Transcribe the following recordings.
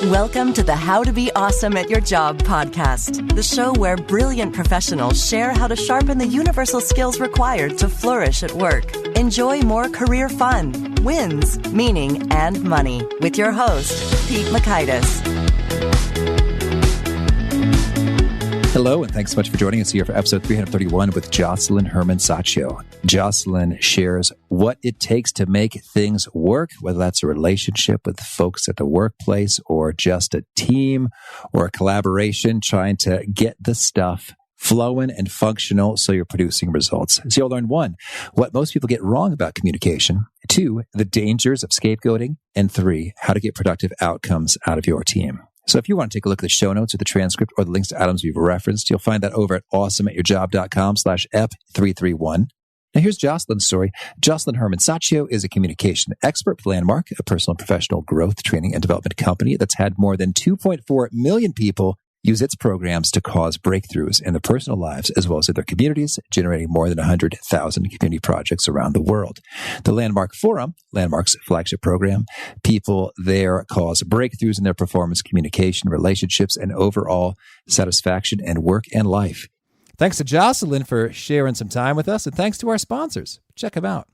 Welcome to the How to Be Awesome at Your Job podcast, the show where brilliant professionals share how to sharpen the universal skills required to flourish at work. Enjoy more career fun, wins, meaning, and money with your host, Pete Makaitis. Hello, and thanks so much for joining us here for episode 331 with Josselyne Herman. Josselyne shares what it takes to make things work, whether that's a relationship with folks at the workplace or just a team or a collaboration, trying to get the stuff flowing and functional so you're producing results. So you'll learn 1, what most people get wrong about communication, 2, the dangers of scapegoating, and 3, how to get productive outcomes out of your team. So if you want to take a look at the show notes or the transcript or the links to items we've referenced, you'll find that over at awesomeatyourjob.com/ep331. Now here's Josselyne's story. Josselyne Herman is a communication expert for Landmark, a personal and professional growth, training, and development company that's had more than 2.4 million people use its programs to cause breakthroughs in their personal lives as well as in their communities, generating more than 100,000 community projects around the world. The Landmark Forum, Landmark's flagship program, people there cause breakthroughs in their performance, communication, relationships, and overall satisfaction in work and life. Thanks to Josselyne for sharing some time with us, and thanks to our sponsors. Check them out.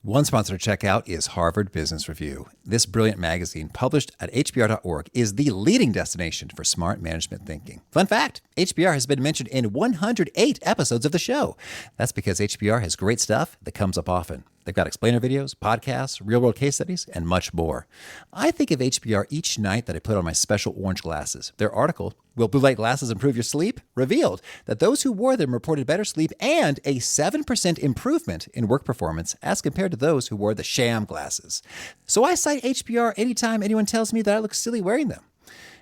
One sponsor to check out is Harvard Business Review. This brilliant magazine, published at hbr.org, is the leading destination for smart management thinking. Fun fact, HBR has been mentioned in 108 episodes of the show. That's because HBR has great stuff that comes up often. They've got explainer videos, podcasts, real-world case studies, and much more. I think of HBR each night that I put on my special orange glasses. Their article, Will Blue Light Glasses Improve Your Sleep?, revealed that those who wore them reported better sleep and a 7% improvement in work performance as compared to those who wore the sham glasses. So I cite HBR anytime anyone tells me that I look silly wearing them.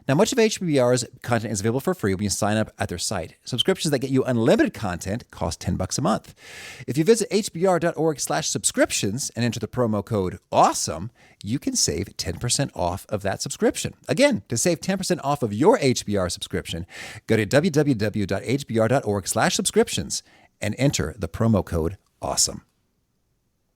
Now, much of HBR's content is available for free when you sign up at their site. Subscriptions that get you unlimited content cost $10 a month. If you visit hbr.org/subscriptions and enter the promo code AWESOME, you can save 10% off of that subscription. Again, to save 10% off of your HBR subscription, go to www.hbr.org/subscriptions and enter the promo code AWESOME.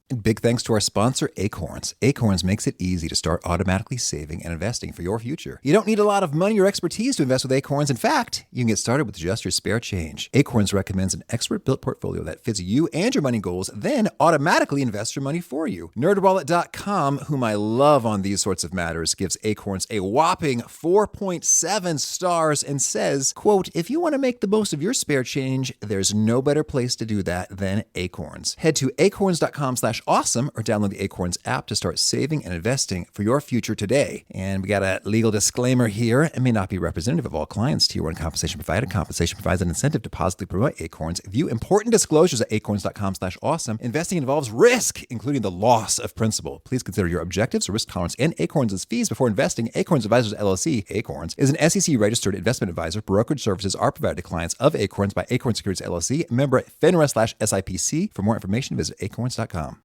And big thanks to our sponsor, Acorns. Acorns makes it easy to start automatically saving and investing for your future. You don't need a lot of money or expertise to invest with Acorns. In fact, you can get started with just your spare change. Acorns recommends an expert-built portfolio that fits you and your money goals, then automatically invests your money for you. NerdWallet.com, whom I love on these sorts of matters, gives Acorns a whopping 4.7 stars and says, quote, if you want to make the most of your spare change, there's no better place to do that than Acorns. Head to acorns.com/awesome or download the Acorns app to start saving and investing for your future today. And we got a legal disclaimer here. It may not be representative of all clients. Tier 1 compensation provided. Compensation provides an incentive to positively promote Acorns. View important disclosures at acorns.com/awesome. Investing involves risk, including the loss of principal. Please consider your objectives, risk tolerance, and Acorns' fees before investing. Acorns Advisors LLC, Acorns, is an SEC-registered investment advisor. Brokerage services are provided to clients of Acorns by Acorns Securities LLC, member FINRA/SIPC. For more information, visit acorns.com.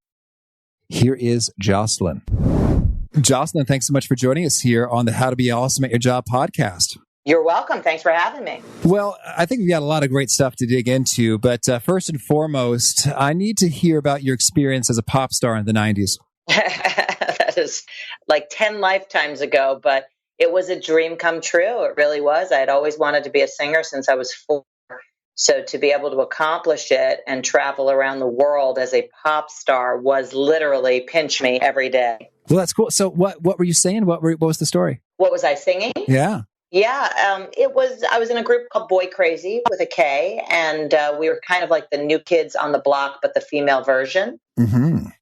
Here is Josselyne. Josselyne, thanks so much for joining us here on the How to Be Awesome at Your Job podcast. You're welcome. Thanks for having me. Well, I think we've got a lot of great stuff to dig into, but first and foremost, I need to hear about your experience as a pop star in the 90s. That is like 10 lifetimes ago, but it was a dream come true. It really was. I had always wanted to be a singer since I was 4. So to be able to accomplish it and travel around the world as a pop star was literally pinch me every day. Well, that's cool. So what were you saying? What was the story? What was I singing? Yeah. Yeah, I was in a group called Boy Crazy with a K, and we were kind of like the New Kids on the Block, but the female version,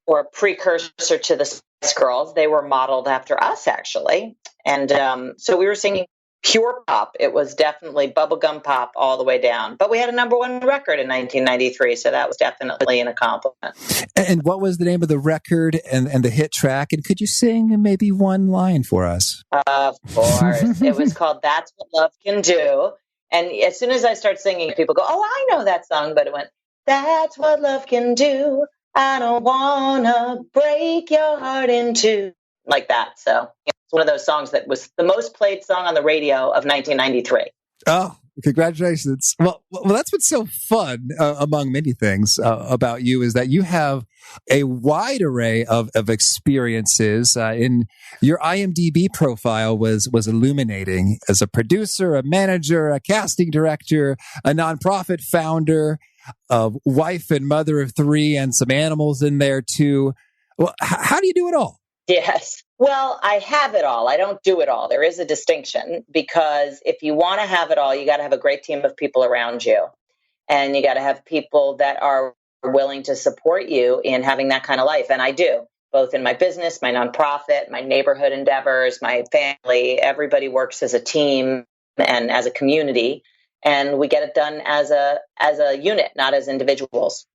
or a precursor to the Spice Girls. They were modeled after us, actually. And so we were singing pure pop. It was definitely bubblegum pop all the way down. But we had a #1 record in 1993, so that was definitely an accomplishment. And what was the name of the record and the hit track? And could you sing maybe one line for us? Of course. It was called That's What Love Can Do. And as soon as I start singing, people go, oh, I know that song. But it went, that's what love can do. I don't want to break your heart in two. Like that. So it's one of those songs that was the most played song on the radio of 1993. Oh, Congratulations. Well, that's what's so fun among many things about you is that you have a wide array of experiences. In your IMDb profile was illuminating as a producer, a manager, a casting director, a nonprofit founder, a wife and mother of 3, and some animals in there too. Well, how do you do it all? Yes. Well, I have it all. I don't do it all. There is a distinction because if you want to have it all, you got to have a great team of people around you. And you got to have people that are willing to support you in having that kind of life. And I do, both in my business, my nonprofit, my neighborhood endeavors, my family. Everybody works as a team and as a community. And we get it done as a unit, not as individuals.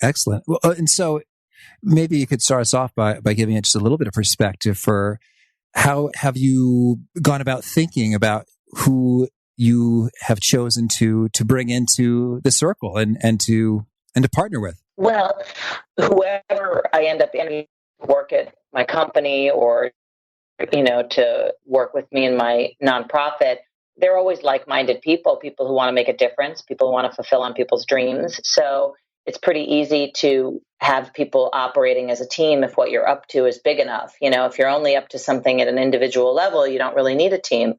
Excellent. Well, and so maybe you could start us off by giving it just a little bit of perspective for how have you gone about thinking about who you have chosen to bring into the circle and to partner with? Well, whoever I end up in work at my company or, to work with me in my nonprofit, they're always like-minded people who want to make a difference, people who want to fulfill on people's dreams. So it's pretty easy to have people operating as a team if what you're up to is big enough. If you're only up to something at an individual level, you don't really need a team.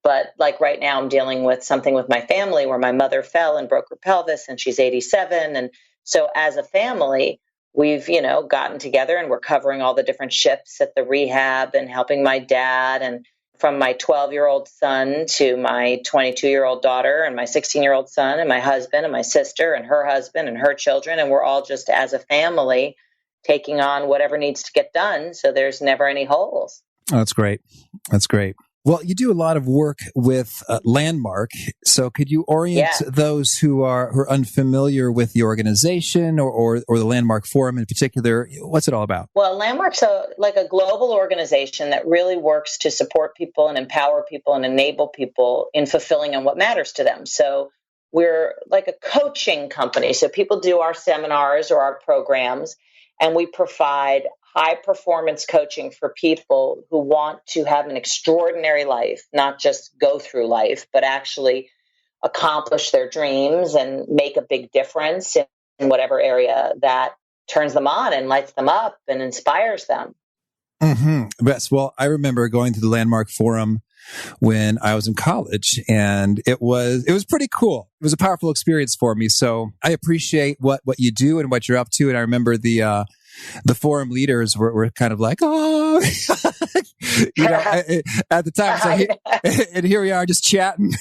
But like right now, I'm dealing with something with my family where my mother fell and broke her pelvis and she's 87. And so as a family, we've, gotten together and we're covering all the different shifts at the rehab and helping my dad, and from my 12-year-old son to my 22-year-old daughter and my 16-year-old son and my husband and my sister and her husband and her children. And we're all just as a family taking on whatever needs to get done. So there's never any holes. Oh, that's great. That's great. Well, you do a lot of work with Landmark. So could you orient those who are unfamiliar with the organization or the Landmark Forum in particular? What's it all about? Well, Landmark's a global organization that really works to support people and empower people and enable people in fulfilling on what matters to them. So we're like a coaching company. So people do our seminars or our programs, and we provide high performance coaching for people who want to have an extraordinary life, not just go through life, but actually accomplish their dreams and make a big difference in whatever area that turns them on and lights them up and inspires them. Mm-hmm. Yes. Well, I remember going to the Landmark Forum when I was in college, and it was pretty cool. It was a powerful experience for me. So I appreciate what you do and what you're up to. And I remember the forum leaders were kind of like, oh, at the time. So and here we are just chatting.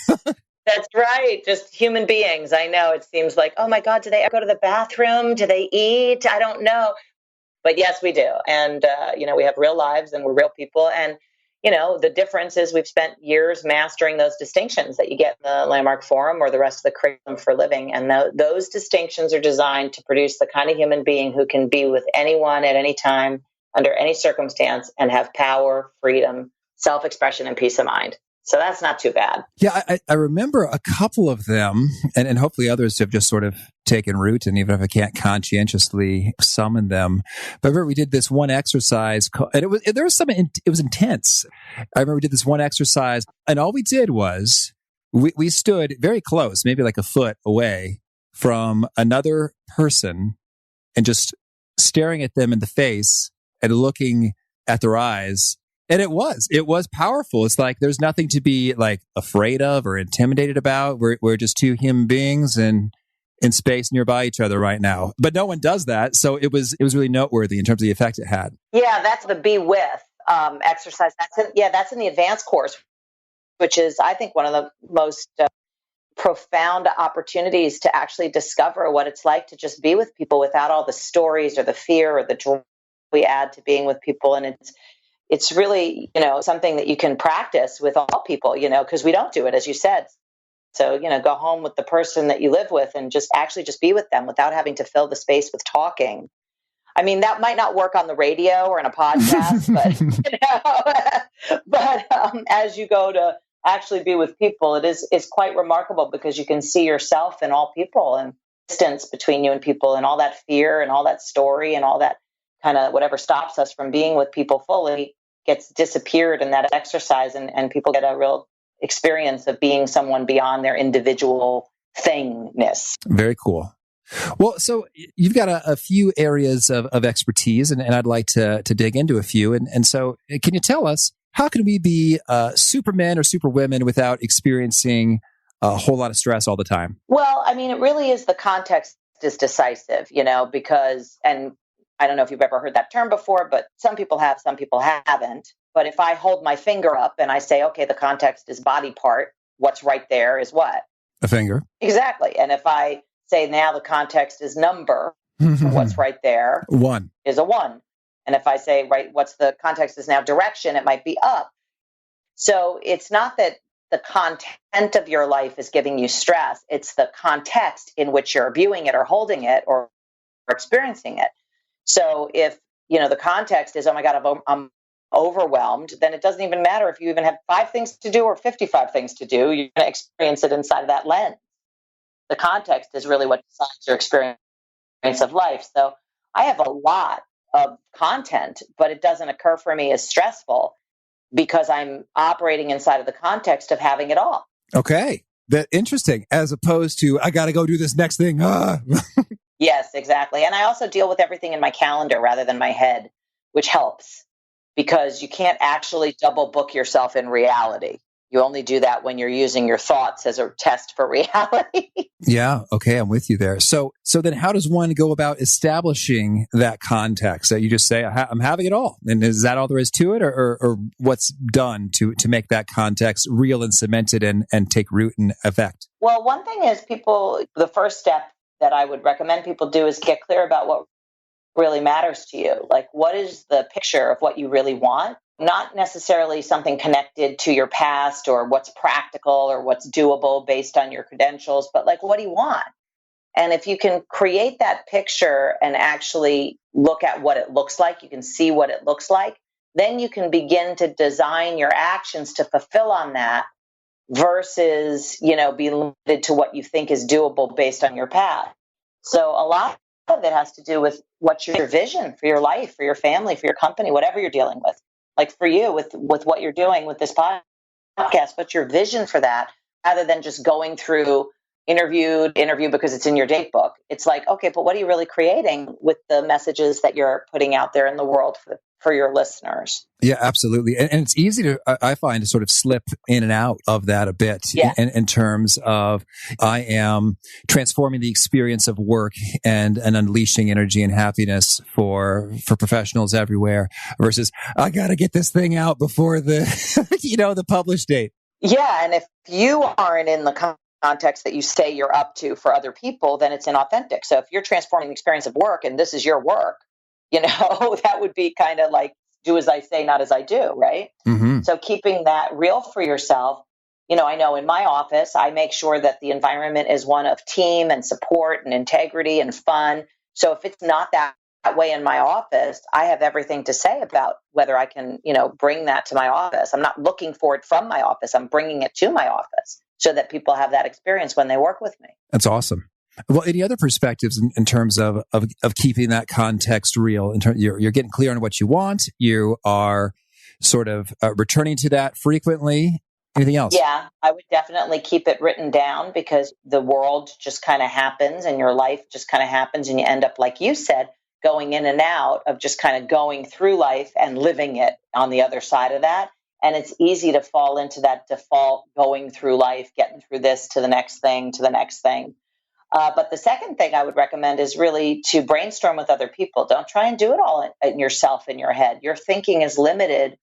That's right. Just human beings. I know it seems like, oh my God, do they go to the bathroom? Do they eat? I don't know. But yes, we do. And, we have real lives and we're real people. And, the difference is we've spent years mastering those distinctions that you get in the Landmark Forum or the rest of the curriculum for living. And those distinctions are designed to produce the kind of human being who can be with anyone at any time, under any circumstance, and have power, freedom, self-expression, and peace of mind. So that's not too bad. Yeah, I remember a couple of them, and hopefully others have just sort of taken root, and even if I can't conscientiously summon them. But I remember we did this one exercise, and it was intense. I remember we did this one exercise, and all we did was we stood very close, maybe like a foot away from another person, and just staring at them in the face and looking at their eyes. And it was powerful. It's like there's nothing to be like afraid of or intimidated about. We're just two human beings and in space nearby each other right now. But no one does that. So it was really noteworthy in terms of the effect it had. Yeah, that's the be with exercise. That's in the advanced course, which is, I think, one of the most profound opportunities to actually discover what it's like to just be with people without all the stories or the fear or the joy we add to being with people. And it's really, something that you can practice with all people, because we don't do it, as you said. So, go home with the person that you live with and just be with them without having to fill the space with talking. I mean, that might not work on the radio or in a podcast, but as you go to actually be with people, it's quite remarkable because you can see yourself in all people and distance between you and people and all that fear and all that story and all that kind of whatever stops us from being with people fully gets disappeared in that exercise, and people get a real experience of being someone beyond their individual thingness. Very cool. Well, so you've got a few areas of expertise, and I'd like to dig into a few. And so can you tell us, how can we be supermen or superwomen without experiencing a whole lot of stress all the time? Well, I mean, it really is, the context is decisive, because, and I don't know if you've ever heard that term before, but some people have, some people haven't. But if I hold my finger up and I say, okay, the context is body part, what's right there is what? A finger. Exactly. And if I say now the context is number, what's right there? 1. Is a 1. And if I say, right, what's the context is now direction, it might be up. So it's not that the content of your life is giving you stress. It's the context in which you're viewing it or holding it or experiencing it. So if, the context is, oh my God, I'm overwhelmed, then it doesn't even matter if you even have 5 things to do or 55 things to do. You're going to experience it inside of that lens. The context is really what decides your experience of life. So I have a lot of content, but it doesn't occur for me as stressful because I'm operating inside of the context of having it all. Okay. That's interesting. As opposed to, I got to go do this next thing. Yes, exactly. And I also deal with everything in my calendar rather than my head, which helps because you can't actually double book yourself in reality. You only do that when you're using your thoughts as a test for reality. Yeah. Okay. I'm with you there. So then how does one go about establishing that context that you just say, I'm having it all? And is that all there is to it, or what's done to make that context real and cemented and take root and effect? Well, one thing is the first step that I would recommend people do is get clear about what really matters to you. Like, what is the picture of what you really want? Not necessarily something connected to your past or what's practical or what's doable based on your credentials, but like, what do you want? And if you can create that picture and actually look at what it looks like, you can see what it looks like, then you can begin to design your actions to fulfill on that versus, be limited to what you think is doable based on your path. So a lot of it has to do with what's your vision for your life, for your family, for your company, whatever you're dealing with. Like for you with what you're doing with this podcast, what's your vision for that rather than just going through interview because it's in your date book. It's like, okay, but what are you really creating with the messages that you're putting out there in the world for your listeners? Yeah, absolutely. And it's easy to, I find, to sort of slip in and out of that a bit in terms of I am transforming the experience of work and unleashing energy and happiness for professionals everywhere versus I got to get this thing out before the, the published date. Yeah. And if you aren't in the context that you say you're up to for other people, then it's inauthentic. So if you're transforming the experience of work and this is your work, that would be kind of like do as I say, not as I do, right? Mm-hmm. So keeping that real for yourself, I know in my office, I make sure that the environment is one of team and support and integrity and fun. So if it's not that way in my office, I have everything to say about whether I can, bring that to my office. I'm not looking for it from my office. I'm bringing it to my office so that people have that experience when they work with me. That's awesome. Well, any other perspectives in terms of keeping that context real? You're getting clear on what you want. You are sort of returning to that frequently. Anything else? Yeah, I would definitely keep it written down because the world just kind of happens and your life just kind of happens and you end up, like you said, going in and out of just kind of going through life and living it on the other side of that. And it's easy to fall into that default going through life, getting through this to the next thing, to the next thing. But the second thing I would recommend is really to brainstorm with other people. Don't try and do it all in yourself in your head. Your thinking is limited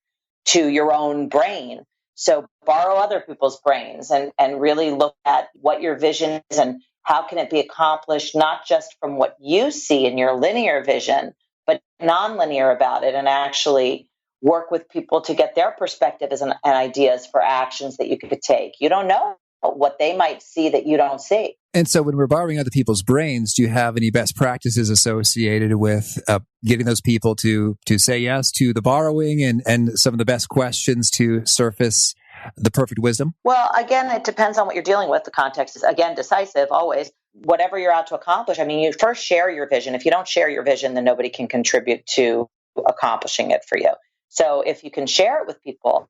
to your own brain. So borrow other people's brains and really look at what your vision is and how can it be accomplished, not just from what you see in your linear vision, but nonlinear about it and actually work with people to get their perspectives and ideas for actions that you could take. You don't know what they might see that you don't see. And so when we're borrowing other people's brains, do you have any best practices associated with getting those people to say yes to the borrowing and some of the best questions to surface the perfect wisdom? Well, again, it depends on what you're dealing with. The context is, again, decisive always. Whatever you're out to accomplish, you first share your vision. If you don't share your vision, then nobody can contribute to accomplishing it for you. So if you can share it with people,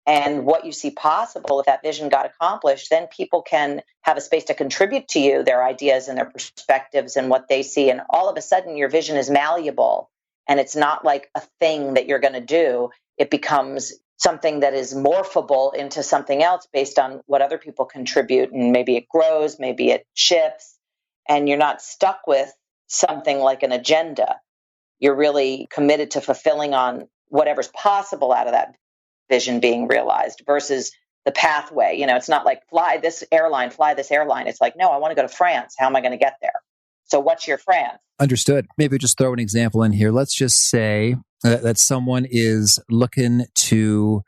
and what you see possible, if that vision got accomplished, then people can have a space to contribute to you their ideas and their perspectives and what they see. And all of a sudden, your vision is malleable, and it's not like a thing that you're going to do. It becomes something that is morphable into something else based on what other people contribute. And maybe it grows, maybe it shifts, and you're not stuck with something like an agenda. You're really committed to fulfilling on whatever's possible out of that vision being realized versus the pathway. It's not like fly this airline. It's like, no, I want to go to France. How am I going to get there? So what's your France? Understood. Maybe just throw an example in here. Let's just say that someone is looking to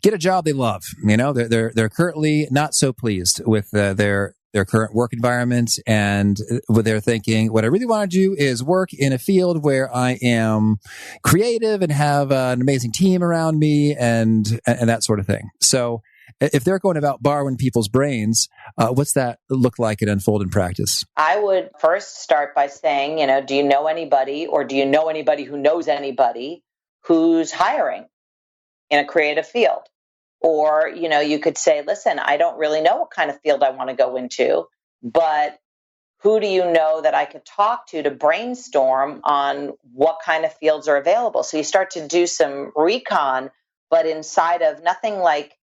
get a job they love. They're currently not so pleased with their current work environment, and they're thinking, what I really want to do is work in a field where I am creative and have an amazing team around me and that sort of thing. So if they're going about borrowing people's brains, what's that look like and unfold in practice? I would first start by saying, do you know anybody, or do you know anybody who knows anybody who's hiring in a creative field? Or, you could say, listen, I don't really know what kind of field I want to go into, but who do you know that I could talk to brainstorm on what kind of fields are available? So you start to do some recon, but inside of nothing like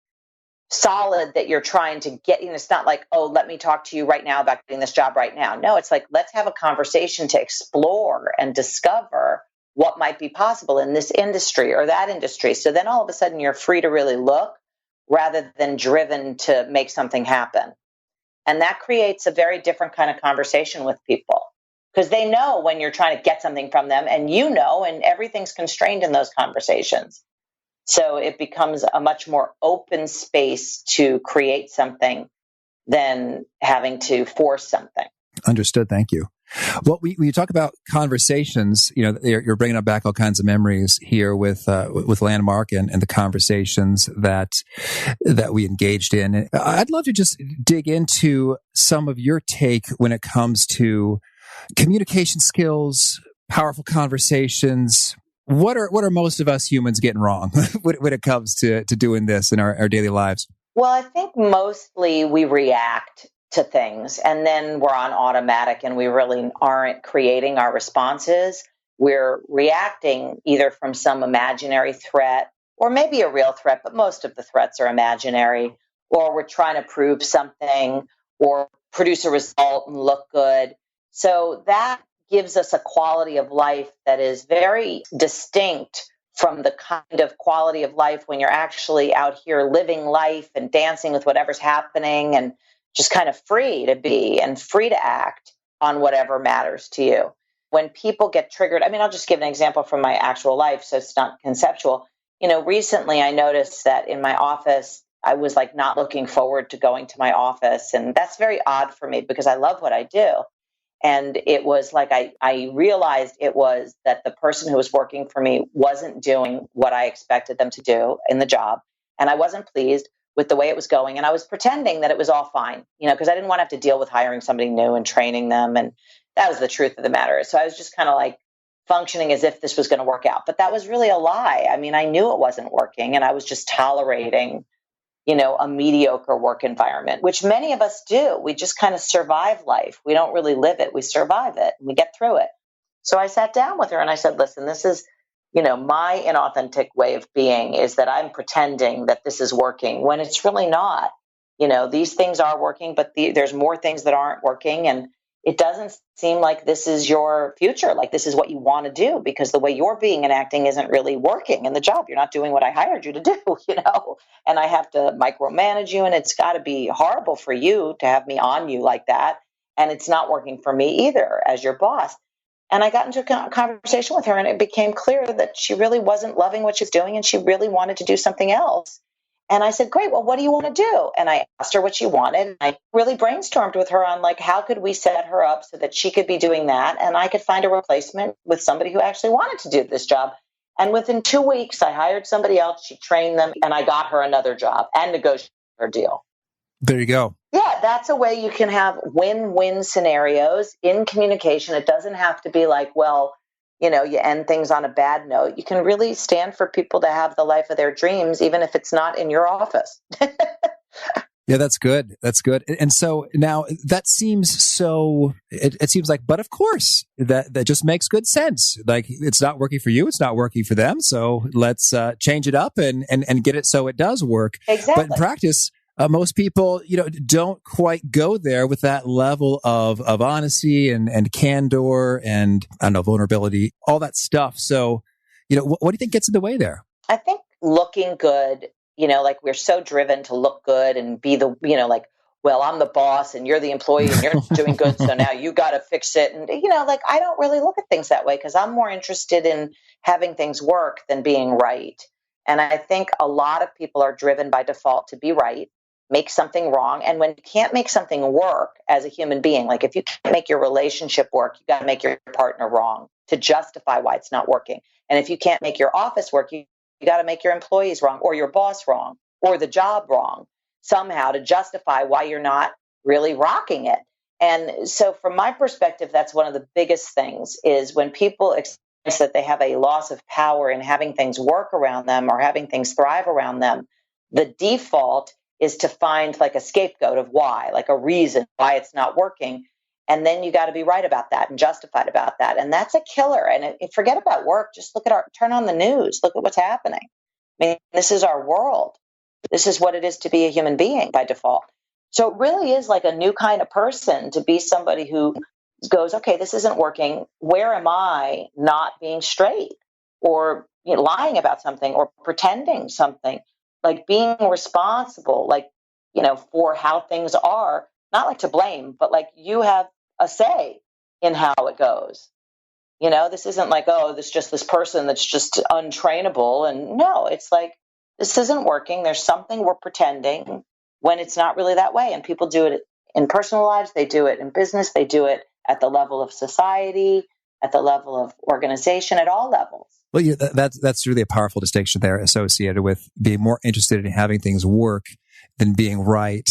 solid that you're trying to get. It's not like, oh, let me talk to you right now about getting this job right now. No, it's like, let's have a conversation to explore and discover what might be possible in this industry or that industry. So then all of a sudden you're free to really look rather than driven to make something happen. And that creates a very different kind of conversation with people, because they know when you're trying to get something from them, and and everything's constrained in those conversations. So it becomes a much more open space to create something than having to force something. Understood. Thank you. Well, when you talk about conversations, you're bringing up back all kinds of memories here with Landmark and the conversations that we engaged in. I'd love to just dig into some of your take when it comes to communication skills, powerful conversations. What are most of us humans getting wrong when it comes to doing this in our daily lives? Well, I think mostly we react to things, and then we're on automatic and we really aren't creating our responses. We're reacting either from some imaginary threat or maybe a real threat, but most of the threats are imaginary, or we're trying to prove something or produce a result and look good. So that gives us a quality of life that is very distinct from the kind of quality of life when you're actually out here living life and dancing with whatever's happening and just kind of free to be and free to act on whatever matters to you. When people get triggered, I'll just give an example from my actual life, so it's not conceptual. Recently I noticed that in my office, I was like not looking forward to going to my office. And that's very odd for me because I love what I do. And it was like I realized it was that the person who was working for me wasn't doing what I expected them to do in the job. And I wasn't pleased with the way it was going. And I was pretending that it was all fine, because I didn't want to have to deal with hiring somebody new and training them. And that was the truth of the matter. So I was just kind of like functioning as if this was going to work out. But that was really a lie. I knew it wasn't working, and I was just tolerating a mediocre work environment, which many of us do. We just kind of survive life. We don't really live it. We survive it and we get through it. So I sat down with her and I said, listen, this is, my inauthentic way of being is that I'm pretending that this is working when it's really not. These things are working, but there's more things that aren't working. And it doesn't seem like this is your future, like this is what you want to do, because the way you're being and acting isn't really working in the job. You're not doing what I hired you to do, and I have to micromanage you, and it's got to be horrible for you to have me on you like that. And it's not working for me either as your boss. And I got into a conversation with her, and it became clear that she really wasn't loving what she's doing, and she really wanted to do something else. And I said, great, well, what do you want to do? And I asked her what she wanted. I really brainstormed with her on how could we set her up so that she could be doing that, and I could find a replacement with somebody who actually wanted to do this job. And within 2 weeks, I hired somebody else, she trained them, and I got her another job and negotiated her deal. There you go. Yeah, that's a way you can have win-win scenarios in communication. It doesn't have to be like, well, you end things on a bad note, you can really stand for people to have the life of their dreams, even if it's not in your office. Yeah, that's good. That's good. And so now that seems so, it seems like, but of course, that just makes good sense. Like, it's not working for you. It's not working for them. So let's change it up and get it so it does work. Exactly. But in practice, most people, don't quite go there with that level of honesty and candor and, I don't know, vulnerability, all that stuff. So, what do you think gets in the way there? I think looking good, like we're so driven to look good and be the, like, well, I'm the boss and you're the employee and you're doing good. So now you got to fix it. And, like, I don't really look at things that way because I'm more interested in having things work than being right. And I think a lot of people are driven by default to be right, make something wrong. And when you can't make something work as a human being, like if you can't make your relationship work, you got to make your partner wrong to justify why it's not working. And if you can't make your office work, you got to make your employees wrong or your boss wrong or the job wrong somehow to justify why you're not really rocking it. And so from my perspective, that's one of the biggest things is when people experience that they have a loss of power in having things work around them or having things thrive around them, the default is to find like a scapegoat of why, like a reason why it's not working. And then you got to be right about that and justified about that. And that's a killer. And forget about work. Just turn on the news. Look at what's happening. I mean, this is our world. This is what it is to be a human being by default. So it really is like a new kind of person to be somebody who goes, okay, this isn't working. Where am I not being straight or lying about something or pretending something? Like being responsible, like, for how things are, not like to blame, but like you have a say in how it goes. This isn't like, oh, this person that's just untrainable. And no, it's like, this isn't working. There's something we're pretending when it's not really that way. And people do it in personal lives. They do it in business. They do it at the level of society, at the level of organization, at all levels. Well, yeah, that's really a powerful distinction there associated with being more interested in having things work than being right.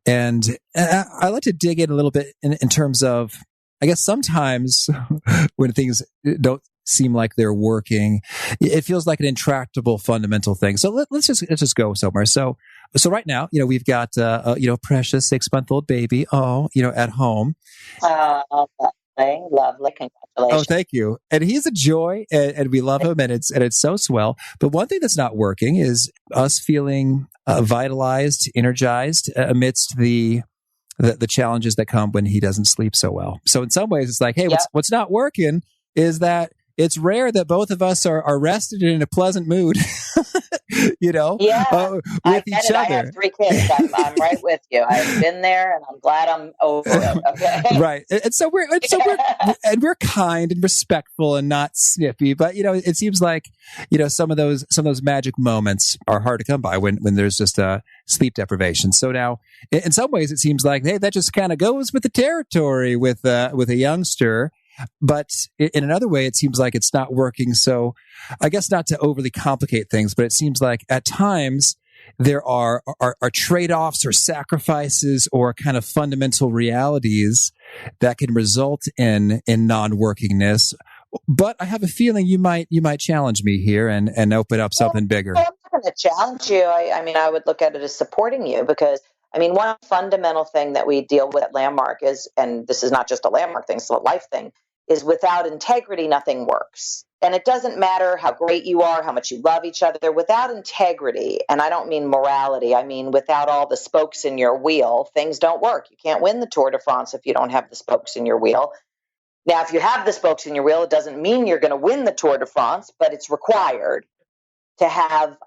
And I like to dig in a little bit in terms of, I guess sometimes when things don't seem like they're working, it feels like an intractable fundamental thing. So let's just go somewhere. So right now, we've got a precious 6-month-old baby, at home. Lovely. Congratulations. Oh, thank you. And he's a joy and we love him and it's so swell. But one thing that's not working is us feeling vitalized, energized amidst the challenges that come when he doesn't sleep so well. So in some ways it's like, hey, what's not working is that it's rare that both of us are rested and in a pleasant mood, with each other. I have 3 kids. I'm right with you. I've been there, and I'm glad I'm over it. Okay, right. And so we're kind and respectful and not snippy. But it seems like some of those magic moments are hard to come by when there's just sleep deprivation. So now, in some ways, it seems like, hey, that just kind of goes with the territory with a youngster. But in another way, it seems like it's not working. So I guess not to overly complicate things, but it seems like at times there are trade-offs or sacrifices or kind of fundamental realities that can result in non-workingness. But I have a feeling you might challenge me here and open up something bigger. I'm not going to challenge you. I would look at it as supporting you because one fundamental thing that we deal with at Landmark is, and this is not just a Landmark thing, it's a life thing, is without integrity, nothing works. And it doesn't matter how great you are, how much you love each other, without integrity, and I don't mean morality, I mean without all the spokes in your wheel, things don't work. You can't win the Tour de France if you don't have the spokes in your wheel. Now, if you have the spokes in your wheel, it doesn't mean you're going to win the Tour de France, but it's required to have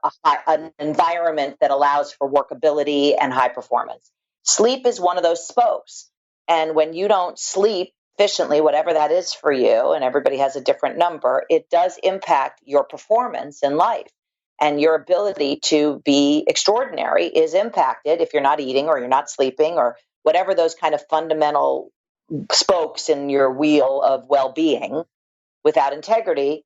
an environment that allows for workability and high performance. Sleep is one of those spokes. And when you don't sleep efficiently, whatever that is for you, and everybody has a different number, it does impact your performance in life. And your ability to be extraordinary is impacted if you're not eating or you're not sleeping or whatever those kind of fundamental spokes in your wheel of well-being. Without integrity,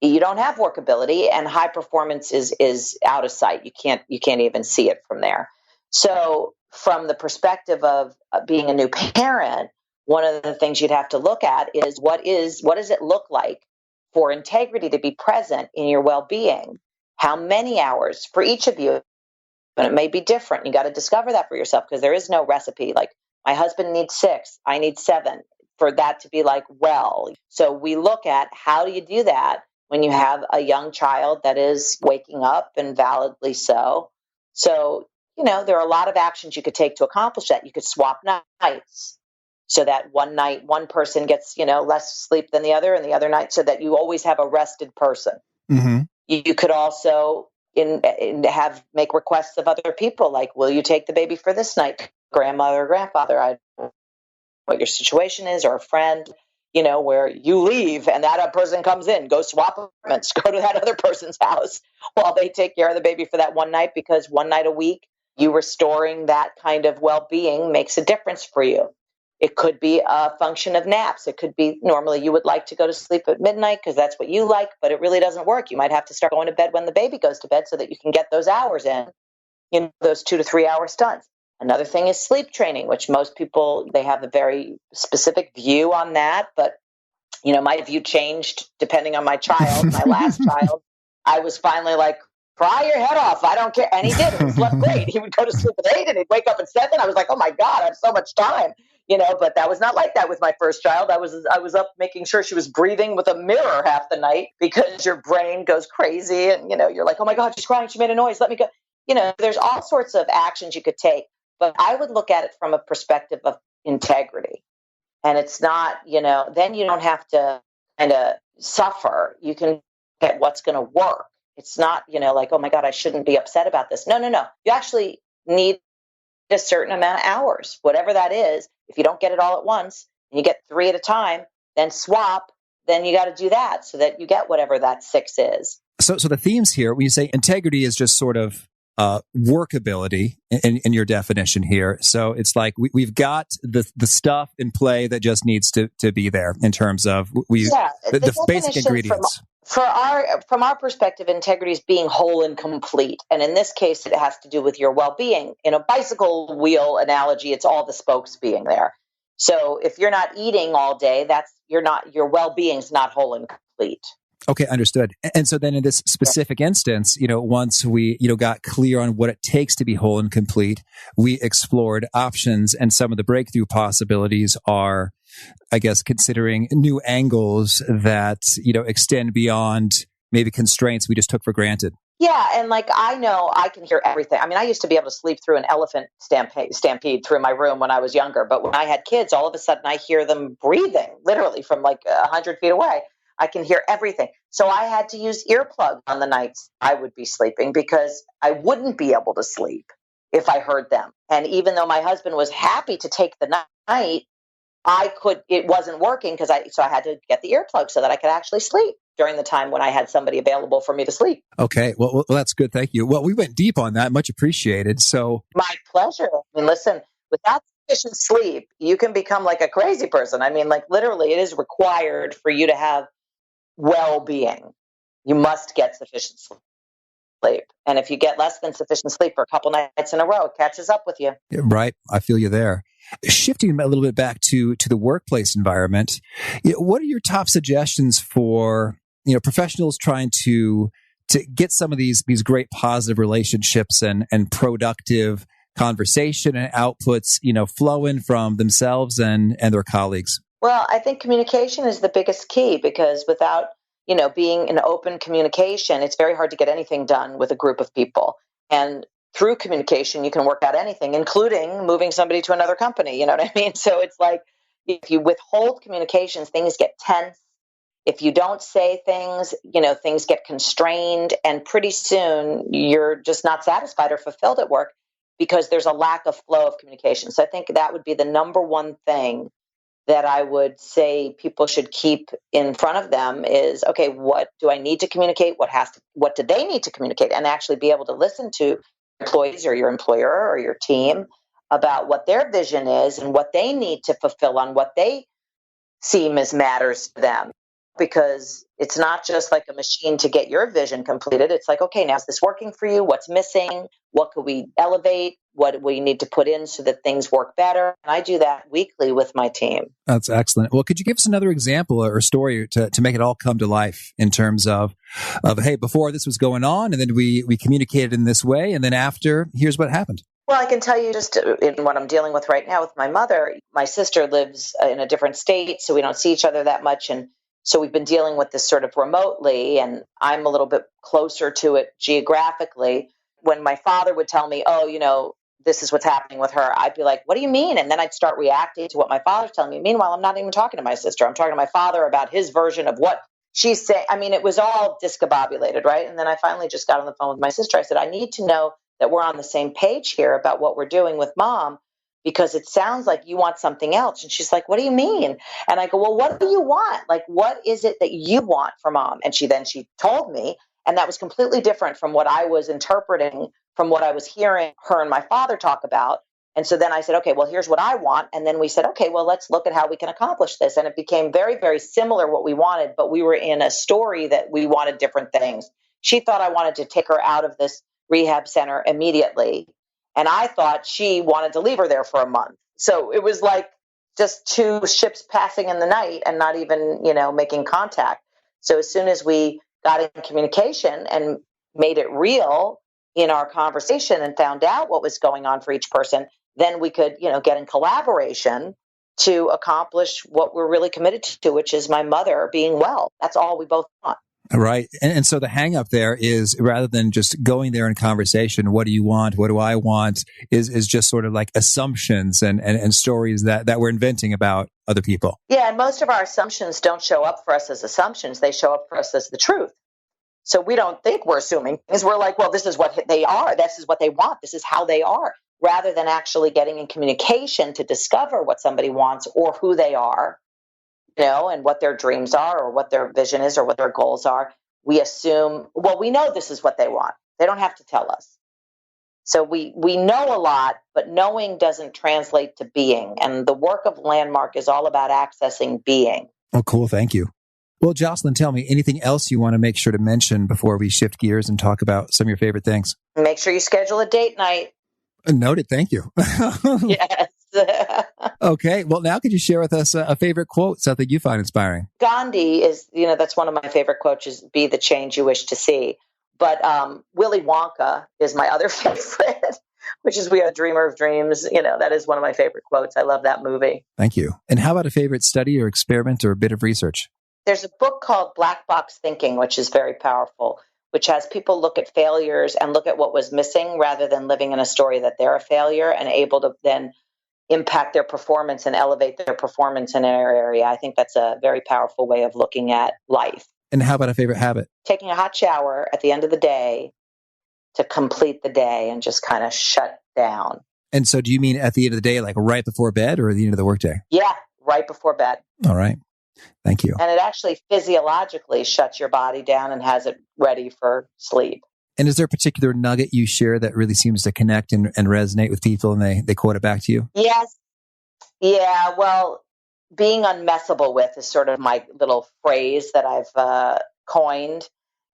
you don't have workability, and high performance is out of sight. You can't even see it from there. So from the perspective of being a new parent, one of the things you'd have to look at is what does it look like for integrity to be present in your well-being, how many hours for each of you? And it may be different. You got to discover that for yourself, because there is no recipe. Like, my husband needs 6, I need 7 for that to be like, well. So we look at, how do you do that when you have a young child that is waking up, and validly so. So, there are a lot of actions you could take to accomplish that. You could swap nights, so that one night one person gets, less sleep than the other, and the other night, so that you always have a rested person. Mm-hmm. You could also make requests of other people, like, will you take the baby for this night, grandmother or grandfather? I don't know what your situation is, or a friend, where you leave and that person comes in, go swap apartments, go to that other person's house while they take care of the baby for that one night, because one night a week, you restoring that kind of well-being makes a difference for you. It could be a function of naps. It could be, normally you would like to go to sleep at midnight because that's what you like, but it really doesn't work. You might have to start going to bed when the baby goes to bed so that you can get those hours in, those 2 to 3 hour stunts. Another thing is sleep training, which most people, they have a very specific view on that. But, my view changed depending on my child. My last child, I was finally like, cry your head off, I don't care. And he did. He slept great. He would go to sleep at 8 and he'd wake up at 7. I was like, oh my God, I have so much time. But that was not like that with my first child. I was up making sure she was breathing with a mirror half the night, because your brain goes crazy, and, you're like, oh my God, she's crying. She made a noise. Let me go. There's all sorts of actions you could take, but I would look at it from a perspective of integrity. And it's not, then you don't have to kind of suffer. You can get what's going to work. It's not, like, oh my God, I shouldn't be upset about this. No. You actually need a certain amount of hours, whatever that is. If you don't get it all at once and you get 3 at a time, then swap, then you got to do that so that you get whatever that 6 is. So the themes here, when you say integrity is just sort of workability in your definition here. So it's like we've got the stuff in play that just needs to be there in terms of the basic ingredients. From our perspective, integrity is being whole and complete. And in this case, it has to do with your well-being. In a bicycle wheel analogy, it's all the spokes being there. So if you're not eating all day, your well-being's not whole and complete. Okay, understood. And so then in this specific instance, once we, got clear on what it takes to be whole and complete, we explored options, and some of the breakthrough possibilities are, I guess, considering new angles that, extend beyond maybe constraints we just took for granted. Yeah. And like, I know I can hear everything. I mean, I used to be able to sleep through an elephant stampede through my room when I was younger. But when I had kids, all of a sudden I hear them breathing literally from like 100 feet away. I can hear everything. So I had to use earplugs on the nights I would be sleeping, because I wouldn't be able to sleep if I heard them. And even though my husband was happy to take the night, it wasn't working, so I had to get the earplugs so that I could actually sleep during the time when I had somebody available for me to sleep. Okay. Well, that's good. Thank you. Well, we went deep on that. Much appreciated. So my pleasure. I mean, listen, without sufficient sleep, you can become like a crazy person. I mean, like, literally, it is required for you to have well-being. You must get sufficient sleep. And if you get less than sufficient sleep for a couple nights in a row, it catches up with you. Yeah, right. I feel you there. Shifting a little bit back to the workplace environment, what are your top suggestions for, professionals trying to get some of these great positive relationships and productive conversation and outputs, flowing from themselves and their colleagues? Well, I think communication is the biggest key, because without, being in open communication, it's very hard to get anything done with a group of people. And through communication, you can work out anything, including moving somebody to another company. You know what I mean? So it's like, if you withhold communications, things get tense. If you don't say things, things get constrained, and pretty soon you're just not satisfied or fulfilled at work, because there's a lack of flow of communication. So I think that would be the number one thing that I would say people should keep in front of them is, okay, what do I need to communicate? What do they need to communicate? And actually be able to listen to employees or your employer or your team about what their vision is and what they need to fulfill on what they seem as matters to them. Because it's not just like a machine to get your vision completed. It's like, okay, now is this working for you? What's missing? What could we elevate? what we need to put in so that things work better. And I do that weekly with my team. That's excellent. Well, could you give us another example or story to make it all come to life in terms of, hey, before this was going on, and then we communicated in this way, and then after, here's what happened? Well, I can tell you just in what I'm dealing with right now with my mother. My sister lives in a different state, so we don't see each other that much. And so we've been dealing with this sort of remotely, and I'm a little bit closer to it geographically. When my father would tell me, oh, this is what's happening with her, I'd be like, what do you mean? And then I'd start reacting to what my father's telling me. Meanwhile, I'm not even talking to my sister. I'm talking to my father about his version of what she's saying. I mean, it was all discombobulated, right? And then I finally just got on the phone with my sister. I said, I need to know that we're on the same page here about what we're doing with mom, because it sounds like you want something else. And she's like, what do you mean? And I go, well, what do you want? Like, what is it that you want from mom? And she told me, and that was completely different from what I was interpreting from what I was hearing her and my father talk about. And so then I said, okay, well, here's what I want. And then we said, okay, well, let's look at how we can accomplish this. And it became very, very similar what we wanted, but we were in a story that we wanted different things. She thought I wanted to take her out of this rehab center immediately. And I thought she wanted to leave her there for a month. So it was like just two ships passing in the night and not even, making contact. So as soon as we got in communication and made it real in our conversation and found out what was going on for each person, then we could, get in collaboration to accomplish what we're really committed to, which is my mother being well. That's all we both want. Right. And so the hang up there is, rather than just going there in conversation, what do you want? What do I want? Is just sort of like assumptions and stories that we're inventing about other people. Yeah. And most of our assumptions don't show up for us as assumptions. They show up for us as the truth. So we don't think we're assuming things. We're like, well, this is what they are. This is what they want. This is how they are. Rather than actually getting in communication to discover what somebody wants or who they are, and what their dreams are or what their vision is or what their goals are, we assume, well, we know this is what they want. They don't have to tell us. So we know a lot, but knowing doesn't translate to being. And the work of Landmark is all about accessing being. Oh, cool. Thank you. Well, Josselyne, tell me, anything else you want to make sure to mention before we shift gears and talk about some of your favorite things? Make sure you schedule a date night. Noted. Thank you. Yes. Okay. Well, now could you share with us a favorite quote, something you find inspiring? Gandhi is, that's one of my favorite quotes, is be the change you wish to see. But Willy Wonka is my other favorite, which is we are a dreamer of dreams. That is one of my favorite quotes. I love that movie. Thank you. And how about a favorite study or experiment or a bit of research? There's a book called Black Box Thinking, which is very powerful, which has people look at failures and look at what was missing rather than living in a story that they're a failure, and able to then impact their performance and elevate their performance in an area. I think that's a very powerful way of looking at life. And how about a favorite habit? Taking a hot shower at the end of the day to complete the day and just kind of shut down. And so do you mean at the end of the day, like right before bed, or at the end of the workday? Yeah, right before bed. All right. Thank you. And it actually physiologically shuts your body down and has it ready for sleep. And is there a particular nugget you share that really seems to connect and resonate with people, and they quote it back to you? Yes. Yeah. Well, being unmessable with is sort of my little phrase that I've coined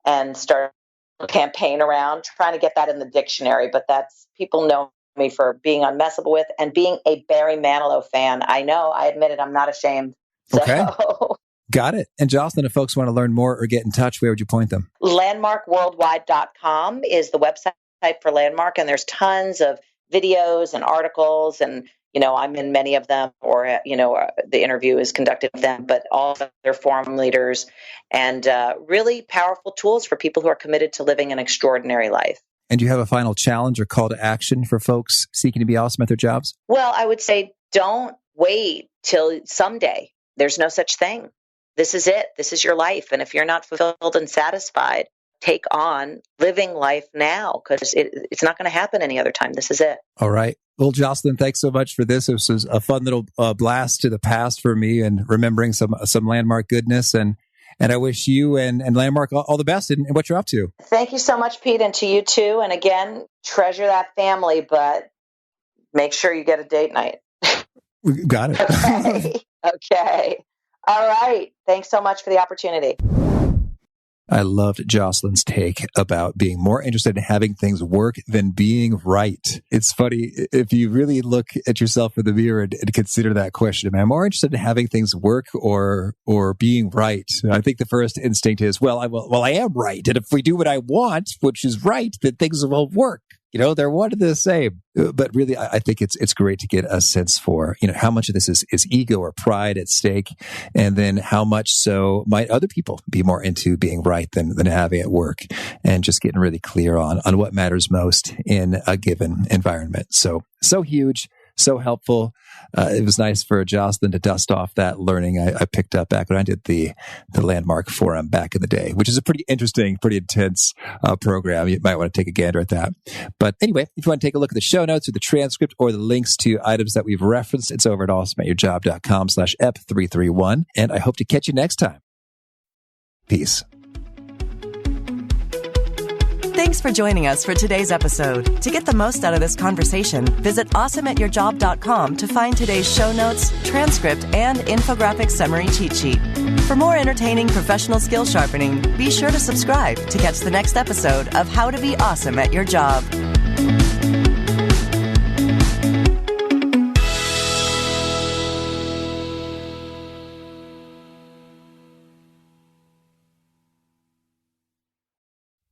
and started a campaign around, trying to get that in the dictionary. But that's, people know me for being unmessable with and being a Barry Manilow fan. I know. I admit it. I'm not ashamed. Okay. Got it. And Josselyne, if folks want to learn more or get in touch, where would you point them? Landmarkworldwide.com is the website for Landmark, and there's tons of videos and articles, and I'm in many of them, or the interview is conducted with them, but all of their forum leaders, and really powerful tools for people who are committed to living an extraordinary life. And do you have a final challenge or call to action for folks seeking to be awesome at their jobs? Well, I would say don't wait till someday. There's no such thing. This is it. This is your life. And if you're not fulfilled and satisfied, take on living life now, because it's not going to happen any other time. This is it. All right. Well, Josselyne, thanks so much for this. This was a fun little blast to the past for me, and remembering some Landmark goodness. And I wish you and Landmark all the best in what you're up to. Thank you so much, Pete, and to you too. And again, treasure that family, but make sure you get a date night. Got it. Okay. Okay. All right. Thanks so much for the opportunity. I loved Josselyne's take about being more interested in having things work than being right. It's funny, if you really look at yourself in the mirror and consider that question, am I more interested in having things work or being right? I think the first instinct is, well, I am right. And if we do what I want, which is right, then things will work. They're one and the same. But really, I think it's great to get a sense for, how much of this is ego or pride at stake. And then how much so might other people be more into being right than having it work, and just getting really clear on what matters most in a given environment. So huge. So helpful. It was nice for Josselyne to dust off that learning I picked up back when I did the Landmark Forum back in the day, which is a pretty interesting, pretty intense program. You might want to take a gander at that. But anyway, if you want to take a look at the show notes or the transcript or the links to items that we've referenced, it's over at awesomeatyourjob.com/ep331. And I hope to catch you next time. Peace. Thanks for joining us for today's episode. To get the most out of this conversation, visit awesomeatyourjob.com to find today's show notes, transcript, and infographic summary cheat sheet. For more entertaining professional skill sharpening, be sure to subscribe to catch the next episode of How to Be Awesome at Your Job.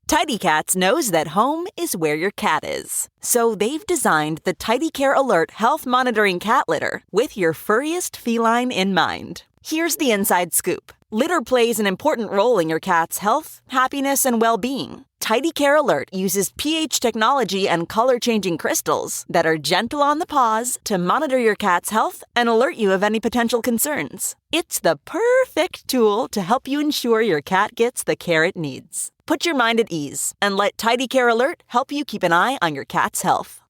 Tidy Cats knows that home is where your cat is. So they've designed the Tidy Care Alert Health Monitoring Cat Litter with your furriest feline in mind. Here's the inside scoop. Litter plays an important role in your cat's health, happiness, and well-being. Tidy Care Alert uses pH technology and color-changing crystals that are gentle on the paws to monitor your cat's health and alert you of any potential concerns. It's the perfect tool to help you ensure your cat gets the care it needs. Put your mind at ease and let Tidy Care Alert help you keep an eye on your cat's health.